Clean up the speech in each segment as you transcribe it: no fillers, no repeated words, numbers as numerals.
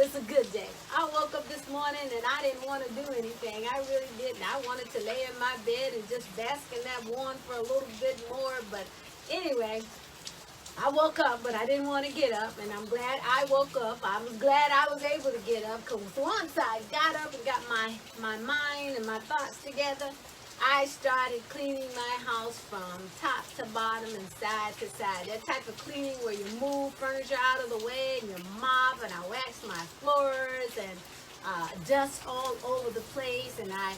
it's a good day. I woke up this morning and I didn't want to do anything. I really didn't. I wanted to lay in my bed and just bask in that warmth for a little bit more. But anyway, I woke up, but I didn't want to get up, and I'm glad I woke up. I was glad I was able to get up, because once I got up and got my mind and my thoughts together, I started cleaning my house from top to bottom and side to side. That type of cleaning where you move furniture out of the way and you mop, and I waxed my floors and dust all over the place, and I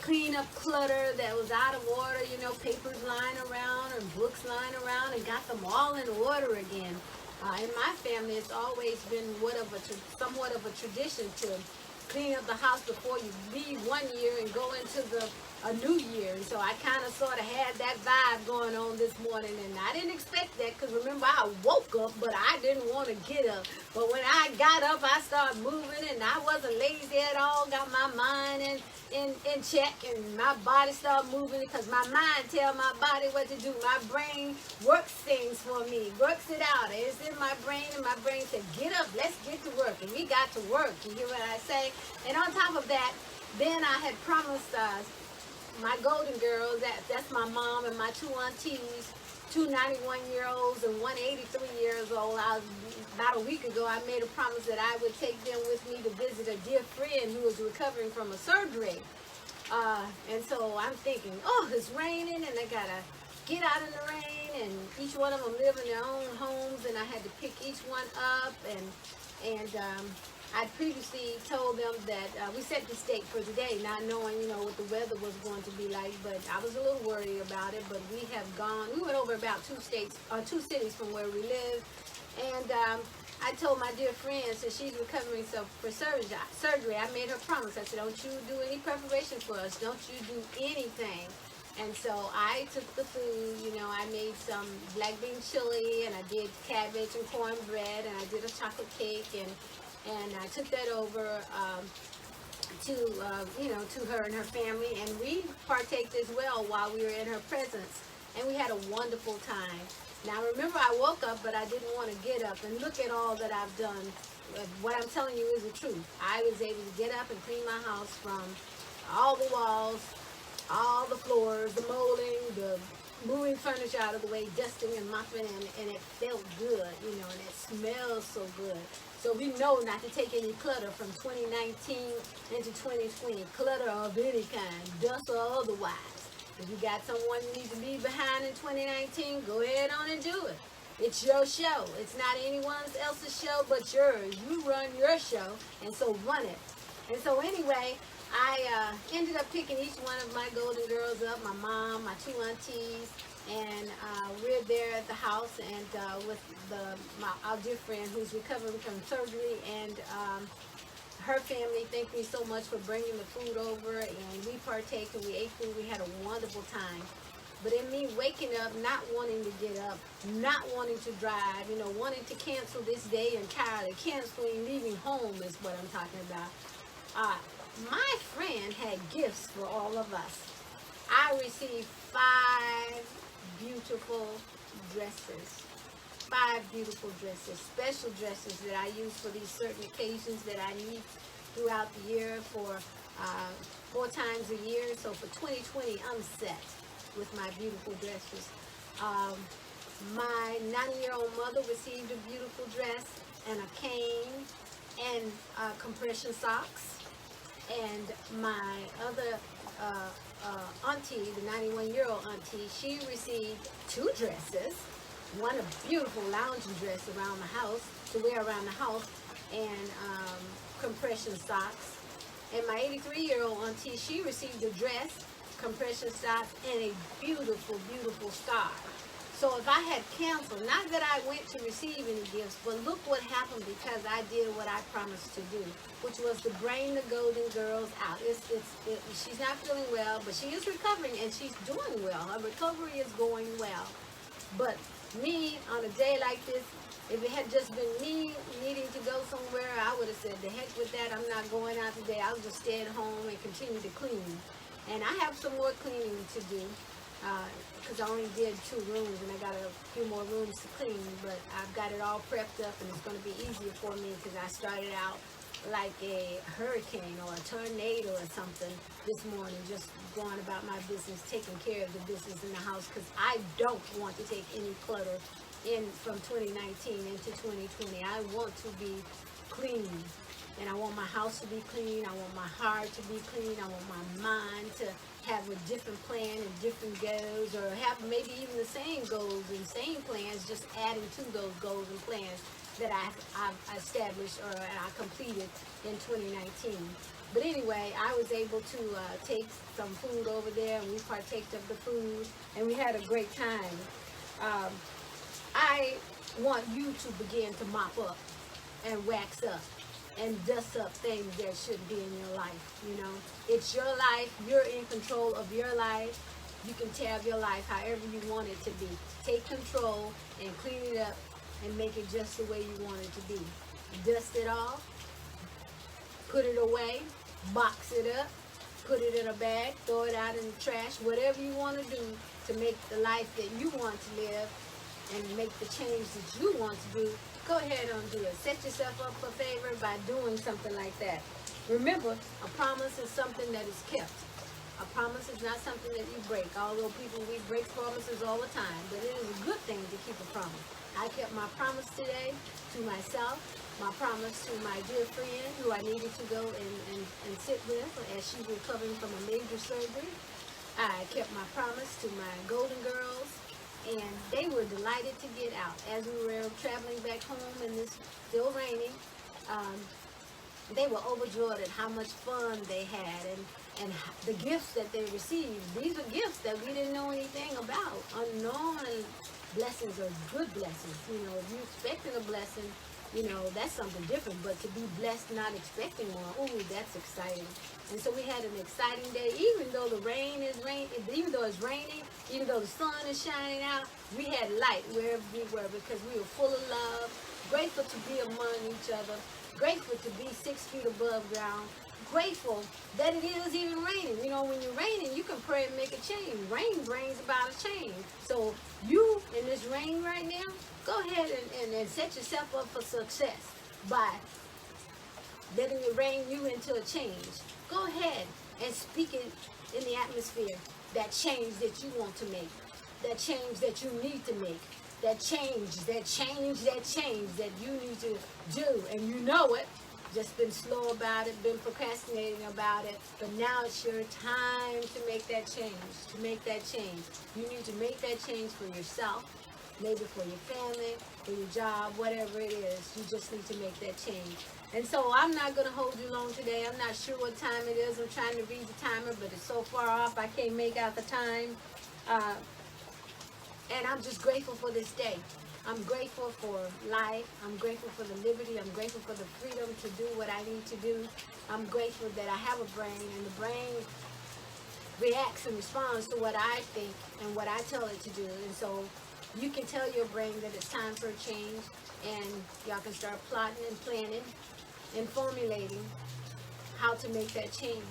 cleaned up clutter that was out of order, papers lying around and books lying around, and got them all in order again. In my family, it's always been somewhat of a tradition to clean up the house before you leave one year and go into a new year. And so I kind of sort of had that vibe going on this morning, and I didn't expect that, because remember, I woke up, but I didn't want to get up. But when I got up, I started moving, and I wasn't lazy at all. Got my mind in check, and my body started moving, because my mind tells my body what to do. My brain works things for me, works it out. It's in my brain, and my brain said, get up, let's get to work. And we got to work. You hear what I say? And on top of that, then I had promised my golden girls, that's my mom and my two aunties, two 91-year-olds and one 83 years old. About a week ago, I made a promise that I would take them with me to visit a dear friend who was recovering from a surgery. And so I'm thinking, it's raining, and I gotta get out in the rain, and each one of them live in their own homes, and I had to pick each one up, and I previously told them that we set the date for today, not knowing, what the weather was going to be like, but I was a little worried about it. But we went over about two cities from where we live, and I told my dear friend, since she's recovering for surgery, I made her promise. I said, don't you do any preparation for us, don't you do anything. And so I took the food, I made some black bean chili, and I did cabbage and cornbread, and I did a chocolate cake, and I took that over to her and her family, and we partaked as well while we were in her presence, and we had a wonderful time. Now remember, I woke up, but I didn't want to get up, and look at all that I've done. What I'm telling you is the truth. I was able to get up and clean my house from all the walls, all the floors, the molding, the moving furniture out of the way, dusting and mopping, and it felt good, and it smells so good. So we know not to take any clutter from 2019 into 2020, clutter of any kind, dust or otherwise. If you got someone you need to leave behind in 2019, go ahead on and do it. It's your show. It's not anyone else's show but yours. You run your show, and so run it. And so anyway, I ended up picking each one of my golden girls up, my mom, my two aunties, and we're there at the house, and with our dear friend who's recovering from surgery, and her family thanked me so much for bringing the food over, and we partaked and we ate food. We had a wonderful time. But in me waking up, not wanting to get up, not wanting to drive, wanting to cancel this day entirely, canceling leaving home is what I'm talking about. My friend had gifts for all of us. I received 5 beautiful dresses. 5 beautiful dresses, special dresses that I use for these certain occasions that I need throughout the year for 4 times a year. So for 2020, I'm set with my beautiful dresses. My 90-year-old mother received a beautiful dress and a cane and compression socks. And my other auntie, the 91-year-old auntie, she received 2 dresses. One a beautiful lounging dress around the house, to wear around the house, and compression socks. And my 83-year-old auntie, she received a dress, compression socks, and a beautiful, beautiful scarf. So if I had canceled, not that I went to receive any gifts, but look what happened because I did what I promised to do, which was to bring the golden girls out. She's not feeling well, but she is recovering, and she's doing well. Her recovery is going well. But me, on a day like this, if it had just been me needing to go somewhere, I would have said, the heck with that, I'm not going out today. I'll just stay at home and continue to clean. And I have some more cleaning to do. because I only did 2 rooms and I got a few more rooms to clean, but I've got it all prepped up and it's going to be easier for me because I started out like a hurricane or a tornado or something this morning, just going about my business, taking care of the business in the house, because I don't want to take any clutter in from 2019 into 2020. I want to be clean, and I want my house to be clean. I want my heart to be clean. I want my mind to have a different plan and different goals, or have maybe even the same goals and same plans, just adding to those goals and plans that I've established or I completed in 2019. But anyway, I was able to take some food over there, and we partaked of the food, and we had a great time. I want you to begin to mop up and wax up and dust up things that shouldn't be in your life. You know, it's your life. You're in control of your life. You can tab your life however you want it to be. Take control and clean it up and make it just the way you want it to be. Dust it off, put it away, box it up, put it in a bag, throw it out in the trash, whatever you want to do to make the life that you want to live and make the change that you want to do. Go ahead and do it. Set yourself up for favor by doing something like that. Remember, a promise is something that is kept. A promise is not something that you break. Although we break promises all the time, but it is a good thing to keep a promise. I kept my promise today to myself, my promise to my dear friend who I needed to go and sit with as she's recovering from a major surgery. I kept my promise to my Golden Girls, and they were delighted to get out. As we were traveling back home and it's still raining, they were overjoyed at how much fun they had and the gifts that they received. These are gifts that we didn't know anything about. Unknown blessings are good blessings. You know, if you're expecting a blessing, you know, that's something different. But to be blessed not expecting one, ooh, that's exciting. And so we had an exciting day, even though even though it's raining, even though the sun is shining out, we had light wherever we were because we were full of love, grateful to be among each other, grateful to be 6 feet above ground, grateful that it is even raining. You know, when you're raining, you can pray and make a change. Rain brings about a change. So you, in this rain right now, go ahead and set yourself up for success by letting it rain you into a change. Go ahead and speak it in the atmosphere, that change that you want to make, that change that you need to make, that change that you need to do, and you know it. Just been slow about it, been procrastinating about it, but now it's your time to make that change, You need to make that change for yourself, maybe for your family, for your job, whatever it is. You just need to make that change. And so I'm not going to hold you long today. I'm not sure what time it is. I'm trying to read the timer, but it's so far off I can't make out the time. And I'm just grateful for this day. I'm grateful for life. I'm grateful for the liberty. I'm grateful for the freedom to do what I need to do. I'm grateful that I have a brain, and the brain reacts and responds to what I think and what I tell it to do. And so you can tell your brain that it's time for a change, and y'all can start plotting and planning and formulating how to make that change.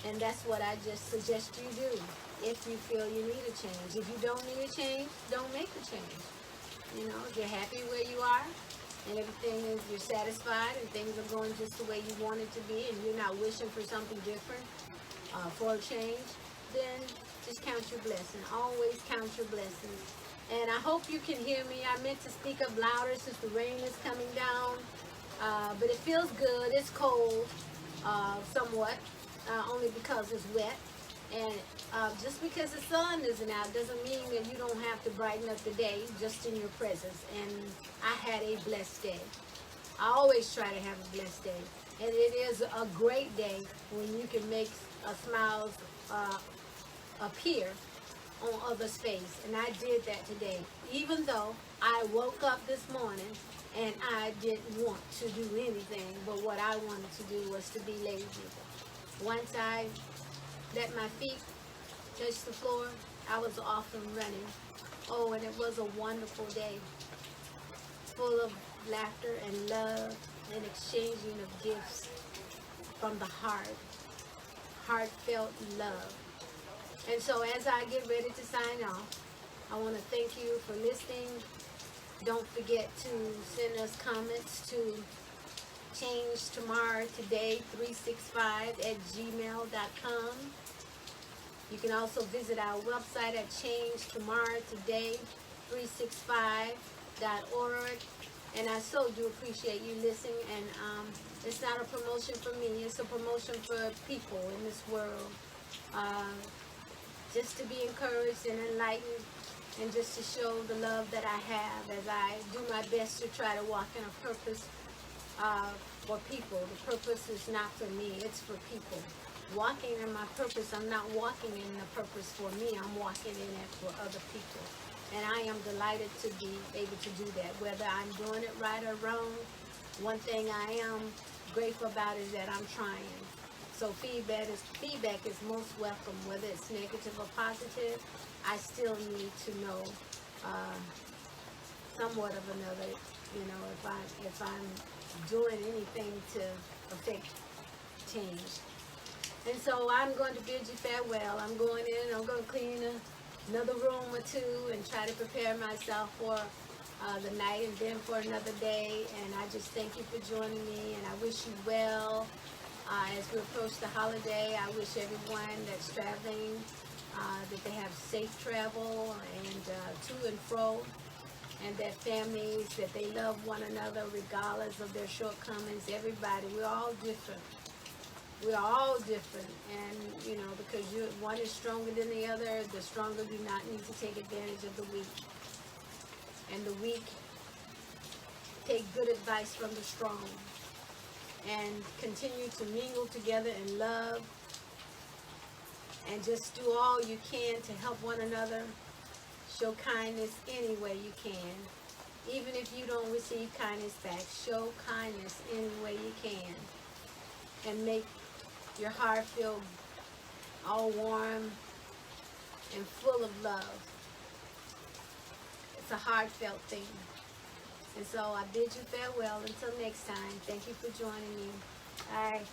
And that's what I just suggest you do if you feel you need a change. If you don't need a change, don't make the change. You know, if you're happy where you are and everything is, you're satisfied and things are going just the way you want it to be, and you're not wishing for something different, for a change, then just count your blessing. Always count your blessings. And I hope you can hear me. I meant to speak up louder since the rain is coming down, but it feels good. It's cold, somewhat, only because it's wet. And just because the sun isn't out doesn't mean that you don't have to brighten up the day just in your presence. And I had a blessed day. I always try to have a blessed day. And it is a great day when you can make smiles appear on others' face. And I did that today. Even though I woke up this morning and I didn't want to do anything, but what I wanted to do was to be lazy. Once I let my feet touch the floor, I was off and running. Oh, and it was a wonderful day, full of laughter and love and exchanging of gifts from the heart, heartfelt love, And so as I get ready to sign off, I want to thank you for listening. Don't forget to send us comments to changetomorrowtoday365@gmail.com. You can also visit our website at changetomorrowtoday365.org. And I so do appreciate you listening. And it's not a promotion for me. It's a promotion for people in this world. Just to be encouraged and enlightened, and just to show the love that I have as I do my best to try to walk in a purpose for people. The purpose is not for me, it's for people. Walking in my purpose, I'm not walking in the purpose for me, I'm walking in it for other people. And I am delighted to be able to do that. Whether I'm doing it right or wrong, one thing I am grateful about is that I'm trying. So feedback is most welcome, whether it's negative or positive. I still need to know somewhat of another, if I'm doing anything to affect change. And so I'm going to bid you farewell. I'm going in, I'm going to clean another room or two and try to prepare myself for the night and then for another day. And I just thank you for joining me, and I wish you well. As we approach the holiday, I wish everyone that's traveling that they have safe travel and to and fro, and that families, that they love one another regardless of their shortcomings. Everybody, we're all different. We're all different, and because one is stronger than the other, the stronger do not need to take advantage of the weak, and the weak take good advice from the strong. And continue to mingle together in love, and just do all you can to help one another. Show kindness any way you can. Even if you don't receive kindness back, show kindness any way you can. And make your heart feel all warm and full of love. It's a heartfelt thing. And so I bid you farewell until next time. Thank you for joining me. Bye.